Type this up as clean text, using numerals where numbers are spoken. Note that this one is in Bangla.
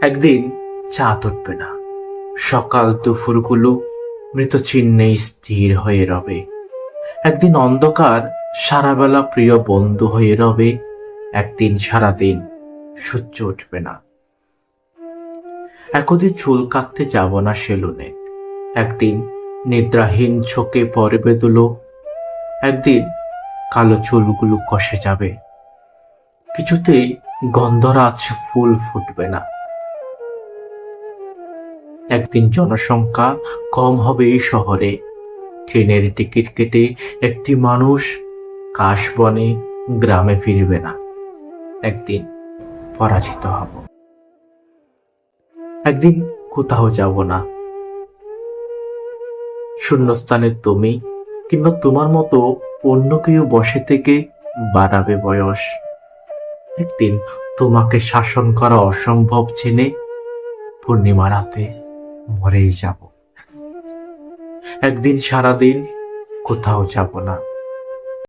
একদিন চাঁদ উঠবে না, সকাল দুপুরগুলো মৃত চিহ্নে স্থির হয়ে রবে। একদিন অন্ধকার সারাবেলা প্রিয় বন্ধু হয়ে রবে। একদিন সারাদিন সূর্য উঠবে না। একদিন চুল কাটতে যাব না সেলুনে, একদিন নিদ্রাহীন চোখে পড়বে দুলো। একদিন কালো চুলগুলো কষে যাবে, কিছুতেই গন্ধরাজ ফুল ফুটবে না। একদিন জনসংখ্যা কম হবে এই শহরে, ট্রেনের টিকিট কেটে একটি মানুষ কাশবনে গ্রামে ফিরবে না। একদিন পরাজিত হব, একদিন কোথাও যাব না। শূন্যস্থানে তুমি কিংবা তোমার মতো অন্য কেউ বসে থেকে বাড়াবে বয়স। একদিন তোমাকে শাসন করা অসম্ভব জেনে পূর্ণিমা রাতে মরেই যাব। একদিন সারাদিন কোথাও যাব না।